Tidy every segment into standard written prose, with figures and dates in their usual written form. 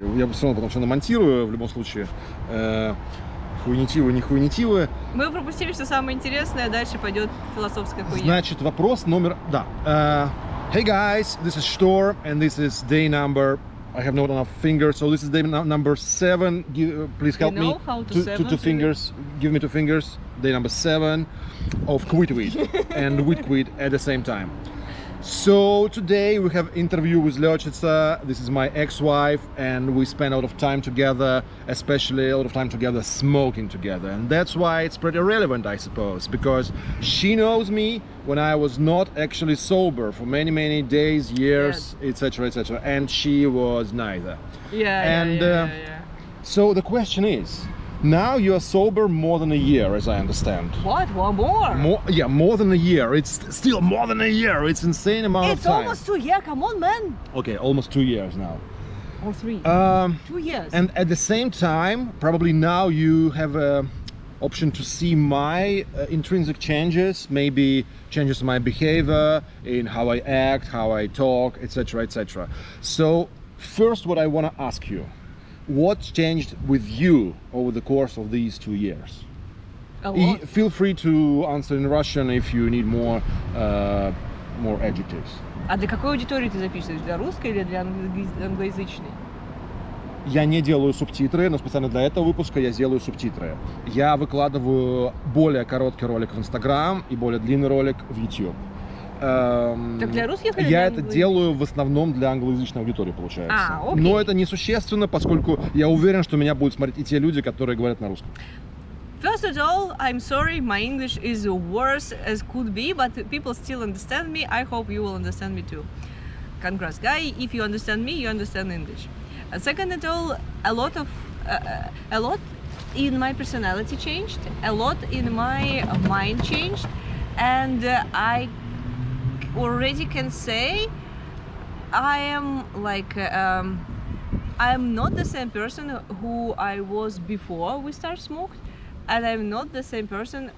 Я все равно потом все намонтирую в любом случае. Хуйнитивы, не хуйнитивы. Мы пропустили, что самое интересное, дальше пойдет философская хуйня. Значит, вопрос номер... Да. Hey guys, this is Storm, and this is day number... I have not enough fingers, so this is day number 7. Please help me. How to two fingers. Give me 2 fingers. Day number 7 of Quit and Quit at the same time. So today we have interview with Letchiza. This is my ex-wife, and we spend a lot of time together, especially a lot of time together smoking together, and that's why it's pretty relevant, I suppose, because she knows me when I was not actually sober for many days, years, etc., and she was neither. Yeah. So the question is, now you are sober more than a year, as I understand. What? One more? More than a year. It's still more than a year. It's insane amount of time. It's almost 2 years. Come on, man. Okay, almost 2 years now. Or 3. 2 years. And at the same time, probably now you have an option to see my intrinsic changes, maybe changes in my behavior, in how I act, how I talk, etc. So first, what I want to ask you. What changed with you over the course of these 2 years? A lot. Feel free to answer in Russian if you need more adjectives. А для какой аудитории ты записываешь? Для русской или для англоязычной? Я не делаю субтитры, но специально для этого выпуска я сделаю субтитры. Я выкладываю более короткий ролик в Instagram и более длинный ролик в YouTube. Так для русских или я для это делаю в основном для англоязычной аудитории, получается. Окей. Но это несущественно, поскольку я уверен, что меня будут смотреть и те люди, которые говорят на русском. First of all, I'm sorry, my English is worse as could be, but people still understand me. I hope you will understand me too. Congrats, guy. If you understand me, you understand English. Second of all, a lot in my personality changed, a lot in my mind changed, and I already can say I am like I am not the same person who I was before we started smoked, and I'm not the same person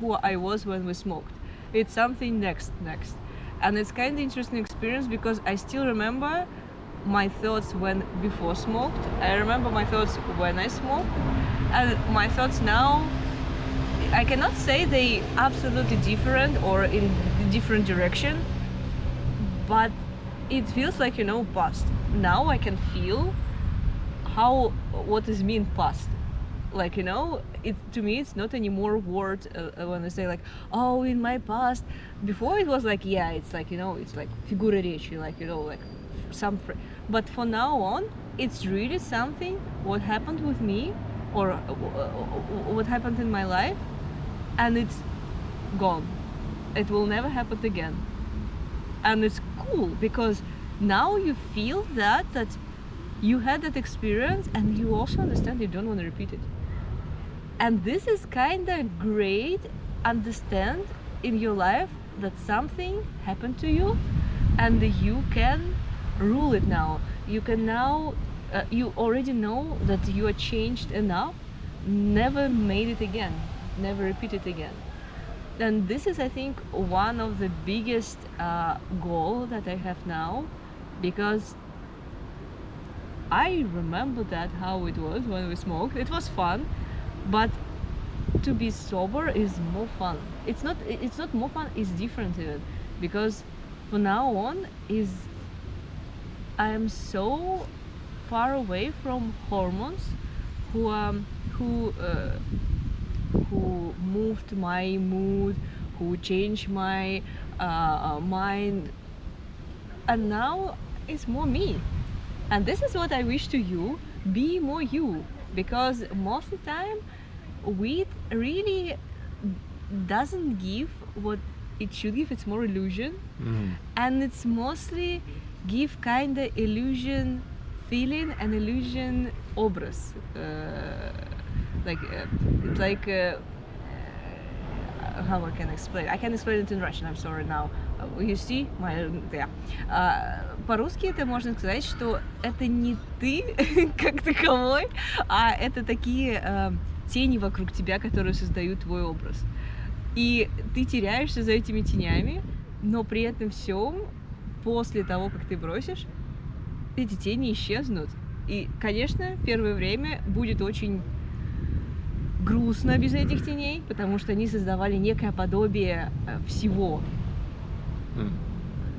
who I was when we smoked. It's something next, and it's kind of interesting experience because I still remember my thoughts when before smoked. I remember my thoughts when I smoked, and my thoughts now. I cannot say they absolutely different or in different direction, but it feels like, past. Now I can feel what is mean past. Like, to me it's not anymore word when I say like, oh, in my past. Before it was like, yeah, it's like, it's like фигура речи, like, like some. But for now on, it's really something what happened with me or what happened in my life. And it's gone. It will never happen again. And it's cool because now you feel that you had that experience and you also understand you don't want to repeat it. And this is kind of great, understand in your life that something happened to you and you can rule it now. You can now, you already know that you are changed enough, never made it again. Never repeat it again. And this is, I think, one of the biggest goal that I have now, because I remember that how it was when we smoked. It was fun, but to be sober is more fun. It's not more fun. It's different even, because from now on I am so far away from hormones who moved my mood, who changed my mind, and now it's more me. And this is what I wish to you, be more you, because most of the time weed really doesn't give what it should give. It's more illusion, and it's mostly give kind of illusion feeling and illusion образ. It's like how I can explain? I can explain it in Russian. I'm sorry now. You see, по-русски это можно сказать, что это не ты как таковой, а это такие тени вокруг тебя, которые создают твой образ. И ты теряешься за этими тенями, но при этом всем после того, как ты бросишь, эти тени исчезнут. И, конечно, первое время будет очень грустно без этих теней, потому что они создавали некое подобие всего.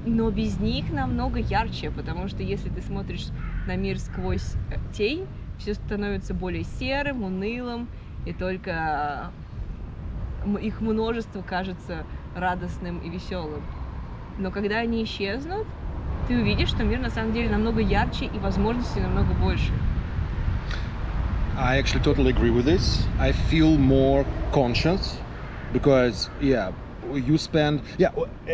Но без них намного ярче, потому что если ты смотришь на мир сквозь тень, все становится более серым, унылым, и только их множество кажется радостным и веселым. Но когда они исчезнут, ты увидишь, что мир на самом деле намного ярче и возможностей намного больше. I actually totally agree with this. I feel more conscious because, yeah, you spend, yeah,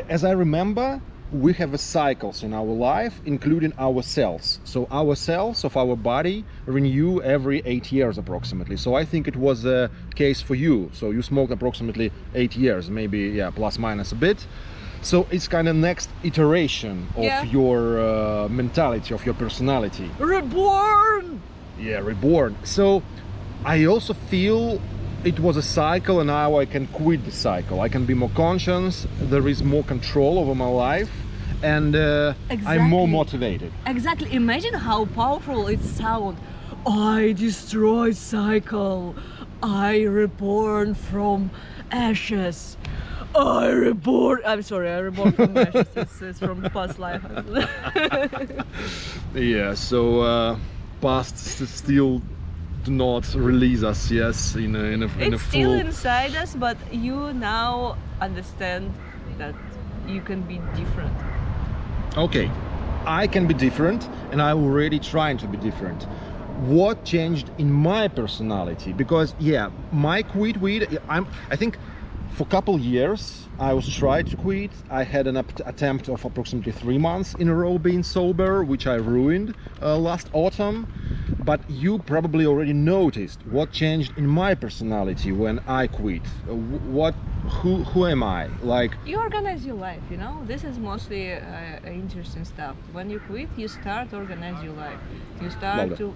as I remember, we have a cycles in our life, including our cells. So our cells of our body renew every 8 years approximately. So I think it was a case for you. So you smoked approximately 8 years, maybe, yeah, plus minus a bit. So it's kind of next iteration of your mentality, of your personality. Reborn! Yeah, reborn. So I also feel it was a cycle, and now I can quit the cycle. I can be more conscious, there is more control over my life, and I'm more motivated. Exactly. Imagine how powerful it sounds. I destroy cycle. I reborn from ashes. I reborn. I'm sorry, I reborn from ashes. It's from past life. Yeah, so past still do not release us, yes, in a It's full... still inside us, but you now understand that you can be different. Okay, I can be different, and I'm already trying to be different. What changed in my personality? Because yeah, my quit weed, I think for a couple years I was trying to quit. I had an attempt of approximately 3 months in a row being sober, which I ruined last autumn. But you probably already noticed what changed in my personality when I quit. Who am I? Like, You organize your life, you know. This is mostly interesting stuff. When you quit, you start organize your life. You start Louder.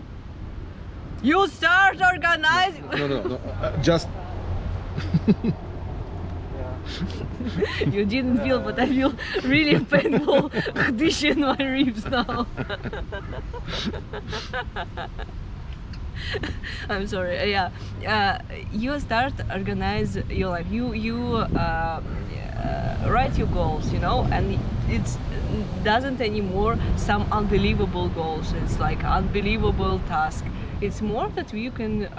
You start organizing. No. Just. You didn't feel, but I feel really painful dish in my ribs now. I'm sorry. You start organize your life. You write your goals, you know, and it doesn't anymore some unbelievable goals. It's like unbelievable task. It's more that you can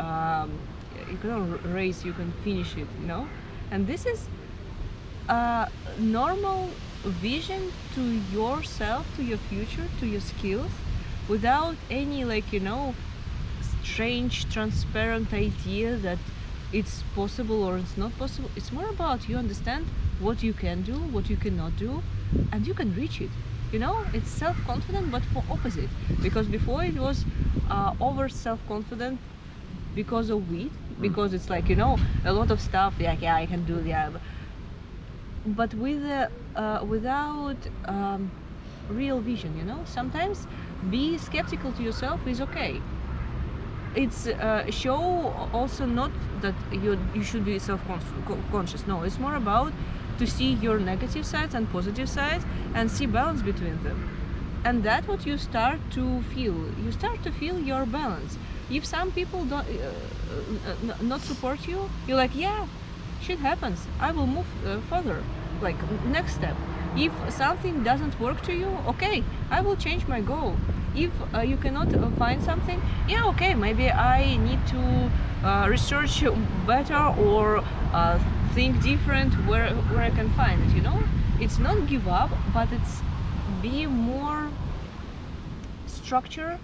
race, you can finish it, you know, and this is a normal vision to yourself, to your future, to your skills, without any, like, you know, strange transparent idea that it's possible or it's not possible. It's more about you understand what you can do, what you cannot do, and you can reach it, you know. It's self-confident, but for opposite, because before it was over self-confident because of weed, because it's like, you know, a lot of stuff, like, yeah, I can do that, but with without real vision, you know. Sometimes be skeptical to yourself is okay. It's show also not that you should be self-conscious. No, it's more about to see your negative sides and positive sides and see balance between them. And that's what you start to feel. You start to feel your balance. If some people don't not support you, you're like, yeah, shit happens. I will move further, like next step. If something doesn't work to you, okay, I will change my goal. If you cannot find something, yeah, okay, maybe I need to research better or think different where I can find it, you know. It's not give up, but it's be more structure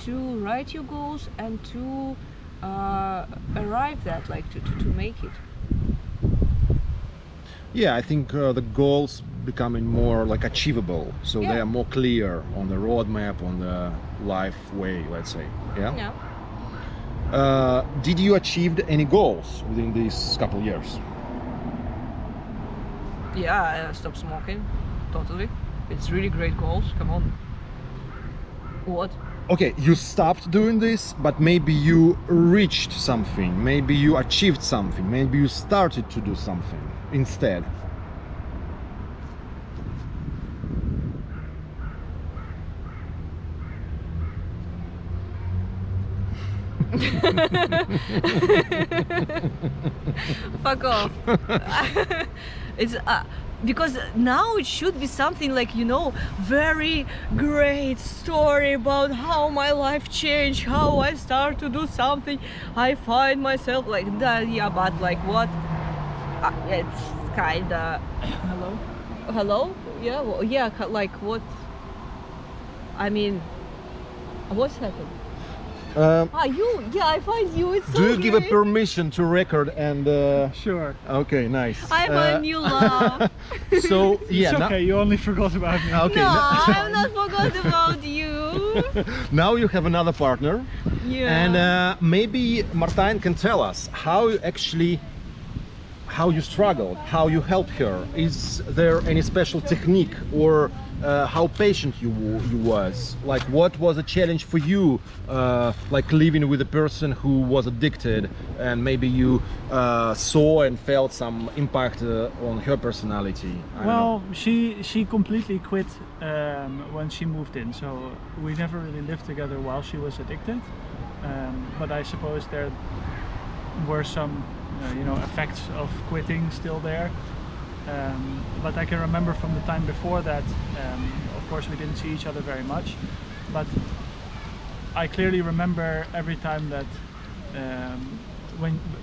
to write your goals and to arrive that, like to make it. Yeah, I think the goals becoming more like achievable, so they are more clear on the roadmap, on the life way, let's say. Yeah. Did you achieve any goals within these couple years? Yeah, I stopped smoking totally. It's really great goals. Come on. What? Okay, you stopped doing this, but maybe you reached something, maybe you achieved something, maybe you started to do something instead. Fuck off. It's because now it should be something like, you know, very great story about how my life changed, how I start to do something, I find myself like that. Yeah, but like what? It's kinda. Hello. Hello. Yeah. Well, yeah. Like what? I mean, what's happened? You? Yeah, I find you. It's so Do you give a great. permission to record and? Sure. Okay, nice. I'm a new love. So yeah. It's now- okay, you only forgot about me. Okay. No, now- I'm not forgot about you. Now you have another partner, Yeah. and maybe Martijn can tell us how you struggled, how you helped her. Is there any special technique, or how patient you was? Like, what was a challenge for you, like living with a person who was addicted, and maybe you saw and felt some impact on her personality? I don't know. Well, she completely quit when she moved in, so we never really lived together while she was addicted. But I suppose there were some, effects of quitting still there. But I can remember from the time before that, of course we didn't see each other very much, but I clearly remember every time that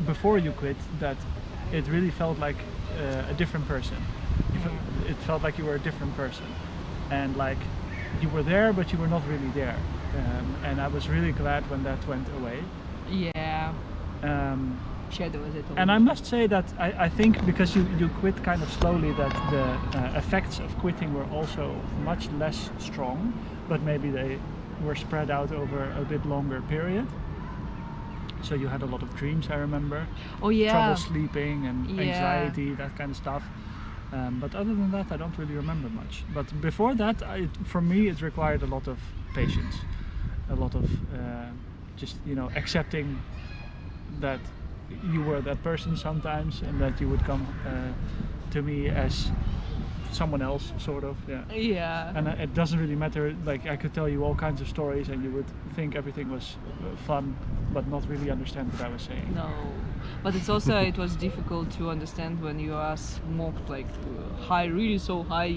before you quit, that it really felt like a different person. It felt like you were a different person, and like you were there but you were not really there, and I was really glad when that went away. Yeah. And I must say that I think because you quit kind of slowly, that the effects of quitting were also much less strong, but maybe they were spread out over a bit longer period. So you had a lot of dreams, I remember. Oh yeah. Trouble sleeping and Yeah. anxiety, that kind of stuff. But other than that, I don't really remember much. But before that, for me, it required a lot of patience, a lot of just accepting that you were that person sometimes, and that you would come to me as someone else, sort of. Yeah. And it doesn't really matter. Like, I could tell you all kinds of stories, and you would think everything was fun, but not really understand what I was saying. No, but it's also it was difficult to understand when you are smoked like high, really so high.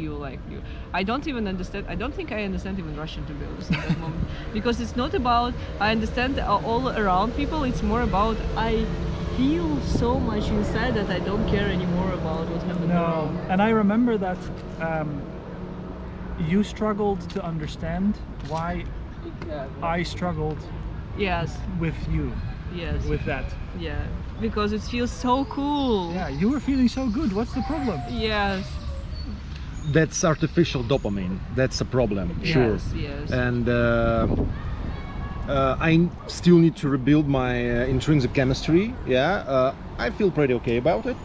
I don't even understand. I don't think I understand even Russian, to be honest, at that moment, because it's not about I understand all around people. It's more about I feel so much inside that I don't care anymore about what happened No, around. and I remember that you struggled to understand why I struggled Yes. with you, Yes. with that. Yeah. Because it feels so cool. Yeah, you were feeling so good. What's the problem? Yes. That's artificial dopamine. That's a problem, sure. Yes. Yes. And I still need to rebuild my intrinsic chemistry. Yeah, I feel pretty okay about it.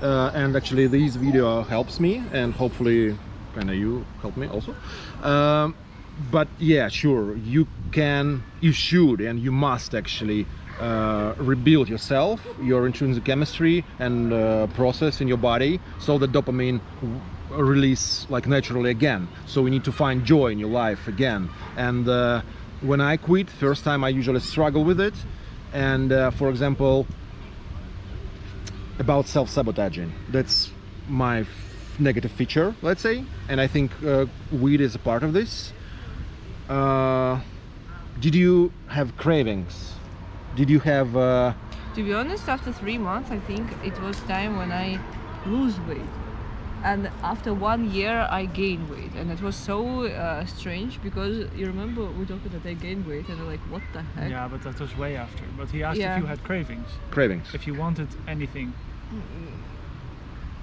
And actually, this video helps me, and hopefully, kind of you help me also. But yeah, sure, you should, and you must actually rebuild yourself, your intrinsic chemistry and process in your body, so the dopamine release like naturally again. So we need to find joy in your life again. And when I quit, first time I usually struggle with it. And for example, about self-sabotaging, that's my negative feature, let's say. And I think weed is a part of this. Did you have cravings? Did you have To be honest, after 3 months, I think it was time when I lose weight. And after 1 year, I gained weight, and it was so strange because you remember we talked that I gained weight, and I'm like, what the heck? Yeah, but that was way after. But he asked Yeah. if you had cravings, cravings? if you wanted anything.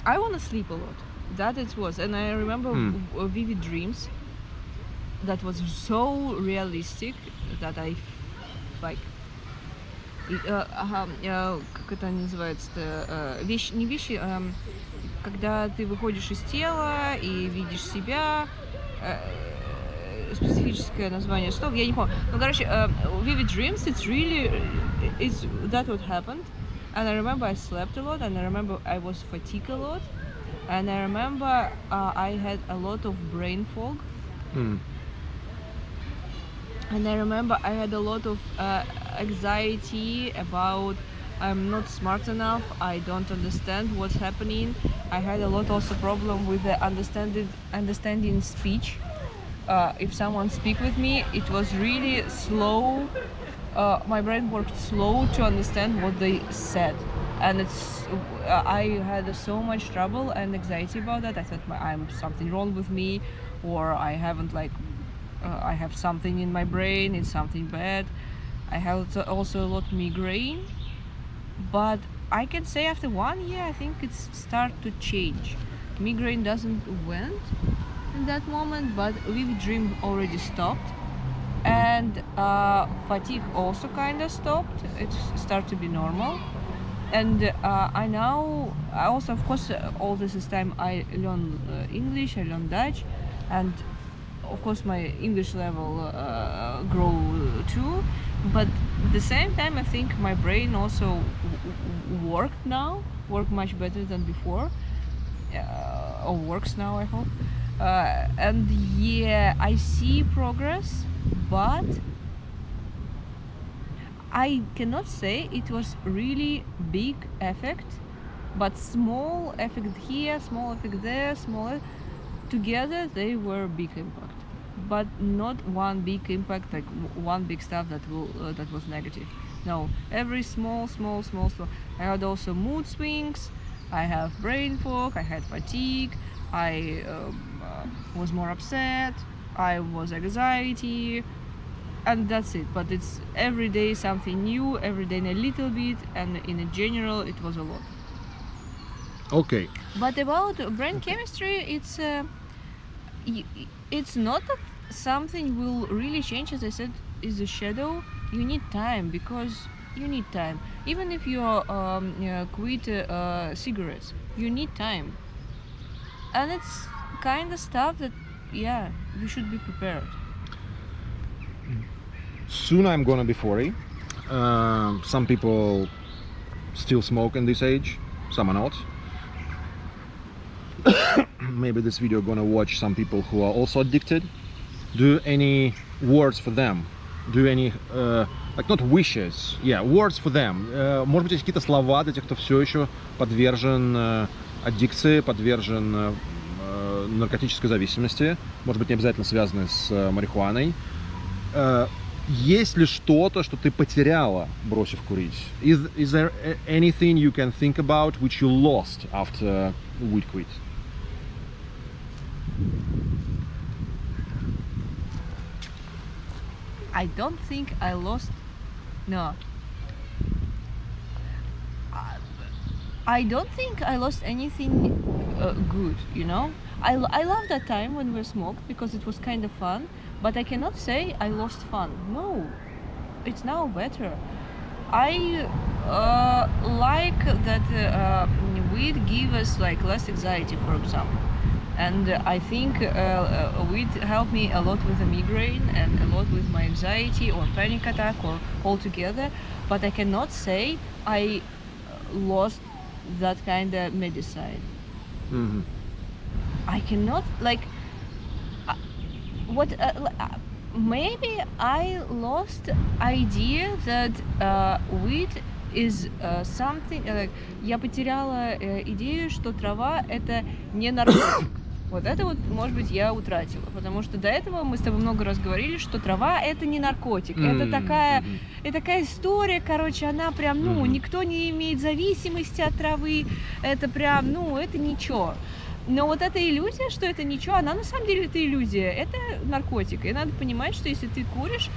I want to sleep a lot. That it was, and I remember vivid dreams. That was so realistic that I like. Как это называется-то? Не вещи, когда ты выходишь из тела и видишь себя. Специфическое название слов, я не помню. Ну, короче, vivid dreams, it's that what happened. And I remember I slept a lot, and I remember I was fatigued a lot, and I remember I had a lot of brain fog. And I remember I had a lot of anxiety about I'm not smart enough, I don't understand what's happening. I had a lot also problem with the understanding speech. If someone speak with me, it was really slow. My brain worked slow to understand what they said, and I had so much trouble and anxiety about that. I thought I'm something wrong with me, or I haven't I have something in my brain, it's something bad. I have also a lot of migraine, but I can say after 1 year I think it's start to change. Migraine doesn't went in that moment, but vivid dream already stopped, and fatigue also kind of stopped. It started to be normal, and I also, of course, all this time I learn English, I learn Dutch, and of course my English level grow too. But at the same time, I think my brain also work much better than before, or works now, I hope. And yeah, I see progress, but I cannot say it was really big effect, but small effect here, small effect there, together they were big impact, but not one big impact, like one big stuff that was negative. No, every small. I had also mood swings, I have brain fog, I had fatigue, I was more upset, I was anxiety, and that's it. But it's every day something new, every day a little bit, and in a general it was a lot. Okay. But about brain chemistry, it's not that something will really change. As I said, is a shadow. You need time, because you need time. Even if you quit cigarettes, you need time. And it's kind of stuff that, yeah, you should be prepared. Soon I'm gonna be 40. Some people still smoke in this age, some are not. Maybe this video gonna watch some people who are also addicted. Do any words for them? Do any like not wishes, yeah, words for them? Может быть, есть какие-то слова для тех, кто все еще подвержен аддикции, подвержен наркотической зависимости, может быть, не обязательно связанной с марихуаной. Есть ли что-то, что ты потеряла, бросив курить? Is there anything you can think about which you lost after weed quit? I don't think I lost. No. I don't think I lost anything good, you know? I love that time when we smoked because it was kind of fun, but I cannot say I lost fun. No, it's now better. I like that weed give us like less anxiety, for example. And I think weed helped me a lot with the migraine and a lot with my anxiety or panic attack or all together. But I cannot say I lost that kind of medicine. Mm-hmm. I cannot maybe I lost idea that weed is something like я потеряла идею, что трава это не наркотик. Вот это вот, может быть, я утратила, потому что до этого мы с тобой много раз говорили, что трава это не наркотик, это такая история, короче, она прям, никто не имеет зависимости от травы, это прям, это ничего. Но вот эта иллюзия, что это ничего, она на самом деле это иллюзия, это наркотик, и надо понимать, что если ты куришь,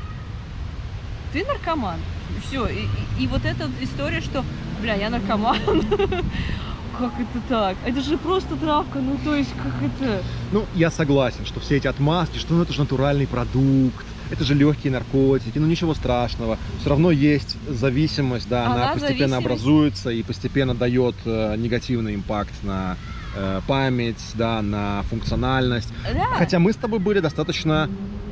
ты наркоман, все, и вот эта история, что, я наркоман. Как это так? Это же просто травка, то есть как это... Я согласен, что все эти отмазки, что это же натуральный продукт, это же легкие наркотики, ничего страшного. Все равно есть зависимость, да, она постепенно образуется и постепенно дает негативный импакт на память, да, на функциональность. Да. Хотя мы с тобой были достаточно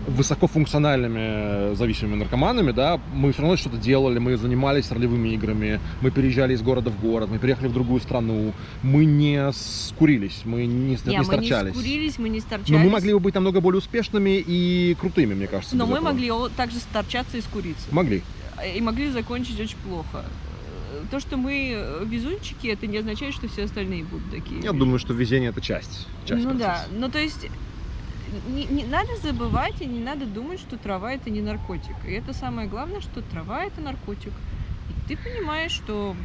высокофункциональными зависимыми наркоманами, да, мы все равно что-то делали, мы занимались ролевыми играми, мы переезжали из города в город, мы переехали в другую страну, мы не скурились, мы не сторчались. Мы не скурились, мы не сторчались. Но мы могли бы быть намного более успешными и крутыми, мне кажется. Но мы могли также сторчаться и скуриться. Могли. и могли закончить очень плохо. То, что мы везунчики, это не означает, что все остальные будут такие. Я думаю, что везение это часть Ну да, процесса. ну то есть не надо забывать и не надо думать, что трава это не наркотик. И это самое главное, что трава это наркотик. И ты понимаешь, что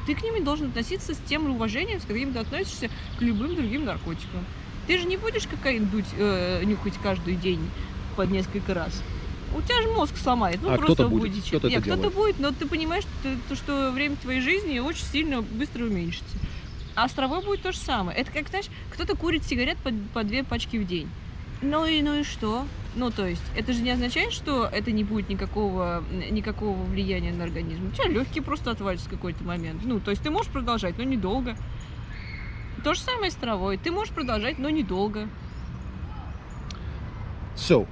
ты к ним должен относиться с тем уважением, с каким ты относишься к любым другим наркотикам. Ты же не будешь кокаин нюхать каждый день по несколько раз. У тебя же мозг сломает, просто кто-то будет, выйдет. кто-то это кто-то делает. будет, но ты понимаешь, что время твоей жизни очень сильно быстро уменьшится. А с травой будет то же самое. Это как, знаешь, кто-то курит сигарет по 2 пачки в день. Ну и что? То есть, это же не означает, что это не будет никакого влияния на организм. У тебя легкие просто отвалятся в какой-то момент. То есть ты можешь продолжать, но недолго. То же самое с травой. Ты можешь продолжать, но недолго. So,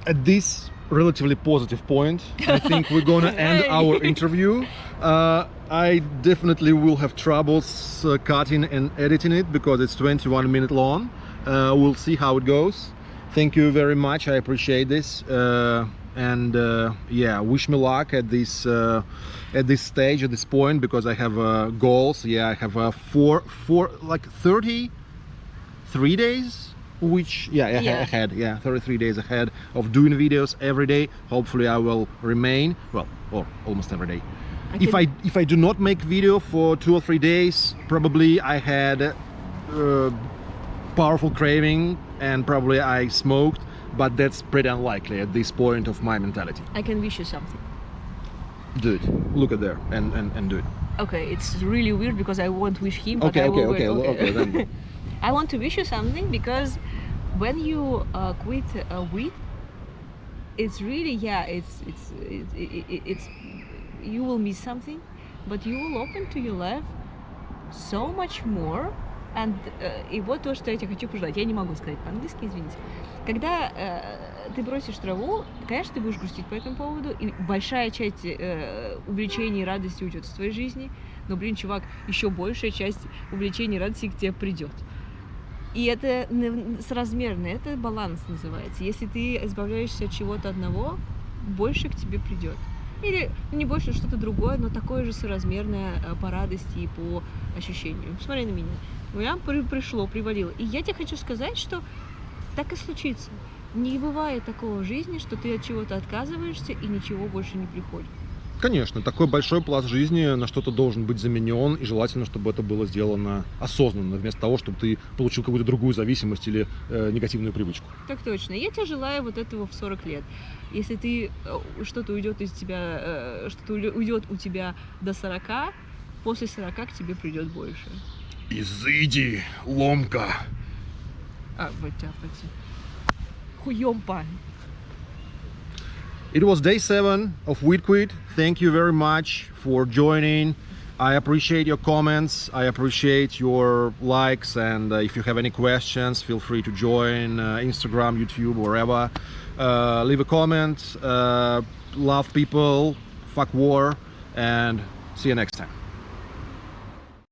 at this relatively positive point, I think we're gonna end our interview. I definitely will have troubles cutting and editing it because it's 21 minutes long. We'll see how it goes. Thank you very much. I appreciate this. Yeah, wish me luck at this stage, at this point, because I have goals. Yeah, I have 33 days, which ahead. Yeah, 33 days ahead of doing videos every day. Hopefully, I will remain or almost every day. If I do not make video for 2 or 3 days, probably I had powerful craving and probably I smoked, but that's pretty unlikely at this point of my mentality. I can wish you something. Do it. Look at there and do it. Okay, it's really weird because I won't wish him. But Okay, then. Then. I want to wish you something because when you quit weed, it's really it's you will miss something, but you will open to your life so much more. И вот то, что я тебе хочу пожелать. Я не могу сказать по-английски, извините. Когда ты бросишь траву, конечно, ты будешь грустить по этому поводу, и большая часть увлечений и радости уйдет из твоей жизни, но, чувак, еще большая часть увлечений и радости к тебе придет. И это соразмерно, это баланс называется. Если ты избавляешься от чего-то одного, больше к тебе придет. Или не больше, что-то другое, но такое же соразмерное по радости и по ощущению. Смотри на меня. Привалило. И я тебе хочу сказать, что так и случится. Не бывает такого в жизни, что ты от чего-то отказываешься и ничего больше не приходит. Конечно, такой большой пласт жизни на что-то должен быть заменен, и желательно, чтобы это было сделано осознанно, вместо того, чтобы ты получил какую-то другую зависимость или негативную привычку. Так точно. Я тебе желаю вот этого в 40 лет. Если что-то уйдет из тебя, что-то уйдет у тебя до 40, после 40 к тебе придет больше. Изыди, ломка. Вот тебя, хуёмпа. It was day 7 of Weed Quit. Thank you very much for joining. I appreciate your comments. I appreciate your likes. And if you have any questions, feel free to join Instagram, YouTube, wherever. Leave a comment. Love people. Fuck war. And see you next time.